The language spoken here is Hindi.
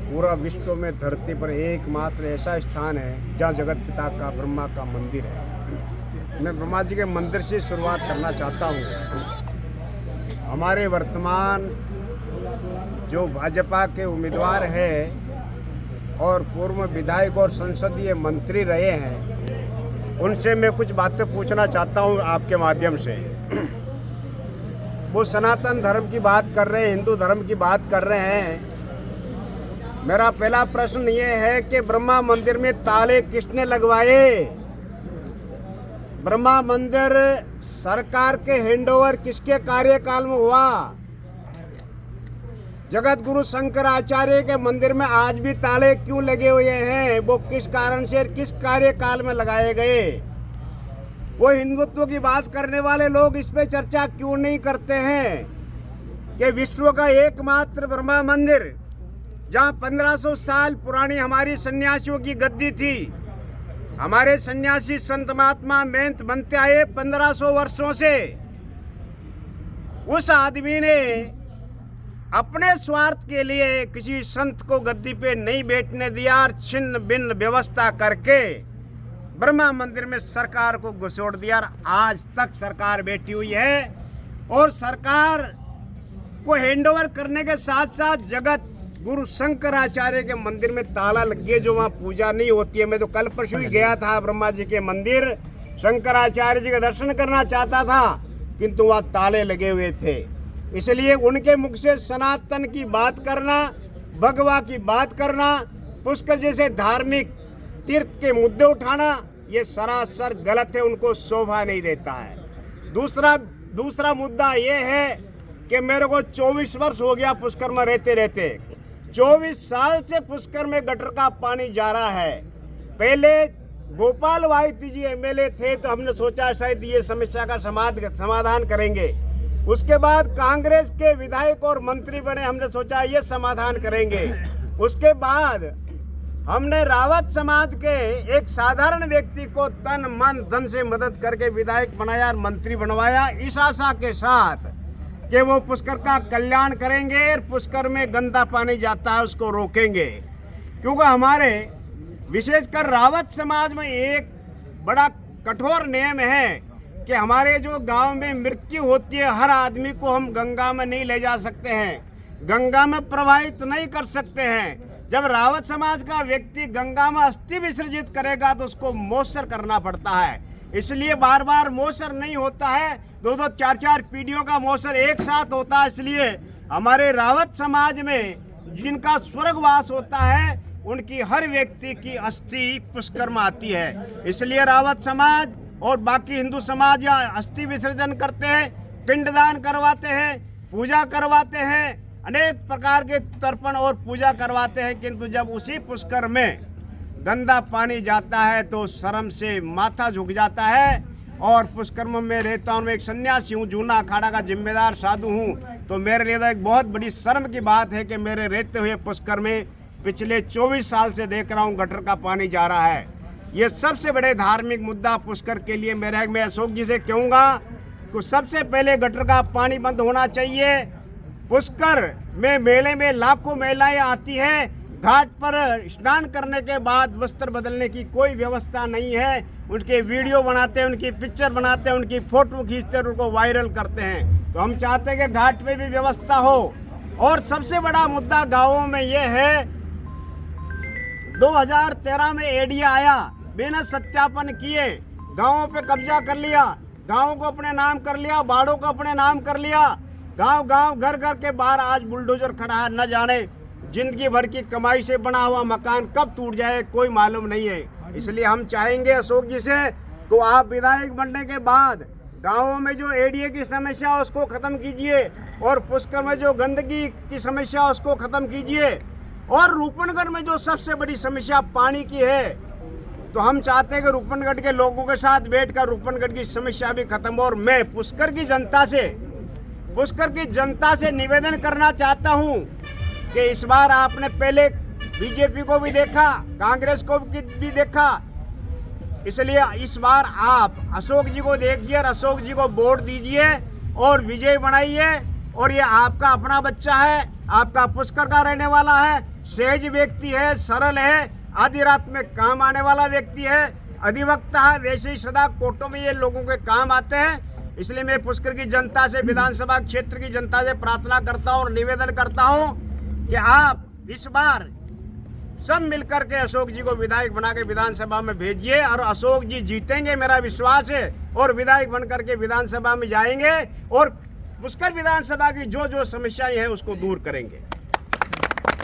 पूरा विश्व में धरती पर एकमात्र ऐसा स्थान है जहाँ जगत पिता का ब्रह्मा का मंदिर है। मैं ब्रह्मा जी के मंदिर से शुरुआत करना चाहता हूँ। हमारे वर्तमान जो भाजपा के उम्मीदवार हैं और पूर्व विधायक और संसदीय मंत्री रहे हैं, उनसे मैं कुछ बातें पूछना चाहता हूँ आपके माध्यम से। वो सनातन धर्म की बात कर रहे हैं, हिंदू धर्म की बात कर रहे हैं। मेरा पहला प्रश्न ये है कि ब्रह्मा मंदिर में ताले किसने लगवाए? ब्रह्मा मंदिर सरकार के हैंडओवर किसके कार्यकाल में हुआ? जगत गुरु शंकराचार्य के मंदिर में आज भी ताले क्यों लगे हुए हैं? वो किस कारण से, किस कार्यकाल में लगाए गए? वो हिंदुत्व की बात करने वाले लोग इस पे चर्चा क्यों नहीं करते हैं कि विश्व का एकमात्र ब्रह्मा मंदिर, जहाँ 1500 साल पुरानी हमारी सन्यासियों की गद्दी थी, हमारे सन्यासी संत महात्मा महंत बनते आए 1500 वर्षों से, उस आदमी ने अपने स्वार्थ के लिए किसी संत को गद्दी पे नहीं बैठने दिया और छिन्न भिन्न व्यवस्था करके ब्रह्मा मंदिर में सरकार को घुसोड़ दिया। आज तक सरकार बैठी हुई है और सरकार को हैंडओवर करने के साथ साथ जगत गुरु शंकराचार्य के मंदिर में ताला लग गया, जो वहाँ पूजा नहीं होती है। मैं तो कल परसों ही गया था ब्रह्मा जी के मंदिर, शंकराचार्य जी का दर्शन करना चाहता था, किंतु वहाँ ताले लगे हुए थे। इसलिए उनके मुख से सनातन की बात करना, भगवा की बात करना, पुष्कर जैसे धार्मिक तीर्थ के मुद्दे उठाना, ये सरासर गलत है, उनको शोभा नहीं देता है। दूसरा मुद्दा ये है कि मेरे को 24 वर्ष हो गया पुष्कर में रहते रहते। 24 साल से पुष्कर में गटर का पानी जा रहा है। पहले गोपाल वाहिती जी एमएलए थे तो हमने सोचा शायद ये समस्या का समाधान करेंगे। उसके बाद कांग्रेस के विधायक और मंत्री बने, हमने सोचा ये समाधान करेंगे। उसके बाद हमने रावत समाज के एक साधारण व्यक्ति को तन मन धन से मदद करके विधायक बनाया और मंत्री बनवाया, इस आशा के साथ कि वो पुष्कर का कल्याण करेंगे और पुष्कर में गंदा पानी जाता है उसको रोकेंगे। क्योंकि हमारे विशेषकर रावत समाज में एक बड़ा कठोर नियम है कि हमारे जो गांव में मृत्यु होती है, हर आदमी को हम गंगा में नहीं ले जा सकते हैं, गंगा में प्रवाहित नहीं कर सकते हैं। जब रावत समाज का व्यक्ति गंगा में अस्थि विसर्जित करेगा तो उसको मोचर करना पड़ता है। इसलिए बार बार मोचर नहीं होता है, 2-2 4-4 पीढ़ियों का मोचर एक साथ होता है। इसलिए हमारे रावत समाज में जिनका स्वर्गवास होता है, उनकी हर व्यक्ति की अस्थि पुष्कर में आती है। इसलिए रावत समाज और बाकी हिंदू समाज या अस्थि विसर्जन करते हैं, पिंडदान करवाते हैं, पूजा करवाते हैं, अनेक प्रकार के तर्पण और पूजा करवाते हैं, किंतु जब उसी पुष्कर में गंदा पानी जाता है तो शर्म से माथा झुक जाता है। और पुष्कर में मैं रहता हूँ, मैं एक सन्यासी हूँ, जूना अखाड़ा का जिम्मेदार साधु हूँ, तो मेरे लिए तो एक बहुत बड़ी शर्म की बात है कि मेरे रहते हुए पुष्कर में पिछले 24 साल से देख रहा हूँ गटर का पानी जा रहा है। ये सबसे बड़े धार्मिक मुद्दा पुष्कर के लिए मैं अशोक जी से कहूँगा कि सबसे पहले गटर का पानी बंद होना चाहिए। पुष्कर में मेले में लाखों महिलाएं आती है, घाट पर स्नान करने के बाद वस्त्र बदलने की कोई व्यवस्था नहीं है। उनके वीडियो बनाते हैं, उनकी पिक्चर बनाते हैं, उनकी फोटो खींचते हैं, उनको वायरल करते हैं। तो हम चाहते हैं कि घाट पे भी व्यवस्था हो। और सबसे बड़ा मुद्दा गाँवों में ये है, 2013 में एडीए आया, बिना सत्यापन किए गाँवों पे कब्जा कर लिया, गाँव को अपने नाम कर लिया, बाड़ों को अपने नाम कर लिया, गांव घर घर के बाहर आज बुलडोजर खड़ा है। न जाने जिंदगी भर की कमाई से बना हुआ मकान कब टूट जाए कोई मालूम नहीं है। इसलिए हम चाहेंगे अशोक जी से तो आप विधायक बनने के बाद गांवों में जो एडीए की समस्या उसको ख़त्म कीजिए और पुष्कर में जो गंदगी की समस्या उसको ख़त्म कीजिए। और रूपनगढ़ में जो सबसे बड़ी समस्या पानी की है, तो हम चाहते हैं कि रूपनगढ़ के लोगों के साथ बैठकर रूपनगढ़ की समस्या भी खत्म हो। और मैं पुष्कर की जनता से निवेदन करना चाहता हूं कि इस बार आपने पहले बीजेपी को भी देखा, कांग्रेस को भी देखा, इसलिए इस बार आप अशोक जी को देखिए और अशोक जी को वोट दीजिए और विजय बनाइए। और ये आपका अपना बच्चा है, आपका पुष्कर का रहने वाला है, सहज व्यक्ति है, सरल है, आधी रात में काम आने वाला व्यक्ति है, अधिवक्ता है, वैसे ही सदा कोर्टों में ये लोगों के काम आते हैं। इसलिए मैं पुष्कर की जनता से, विधानसभा क्षेत्र की जनता से प्रार्थना करता हूँ और निवेदन करता हूँ कि आप इस बार सब मिलकर के अशोक जी को विधायक बना के विधानसभा में भेजिए और अशोक जी जीतेंगे, मेरा विश्वास है, और विधायक बनकर के विधानसभा में जाएंगे और पुष्कर विधानसभा की जो जो समस्याएं हैं उसको दूर करेंगे।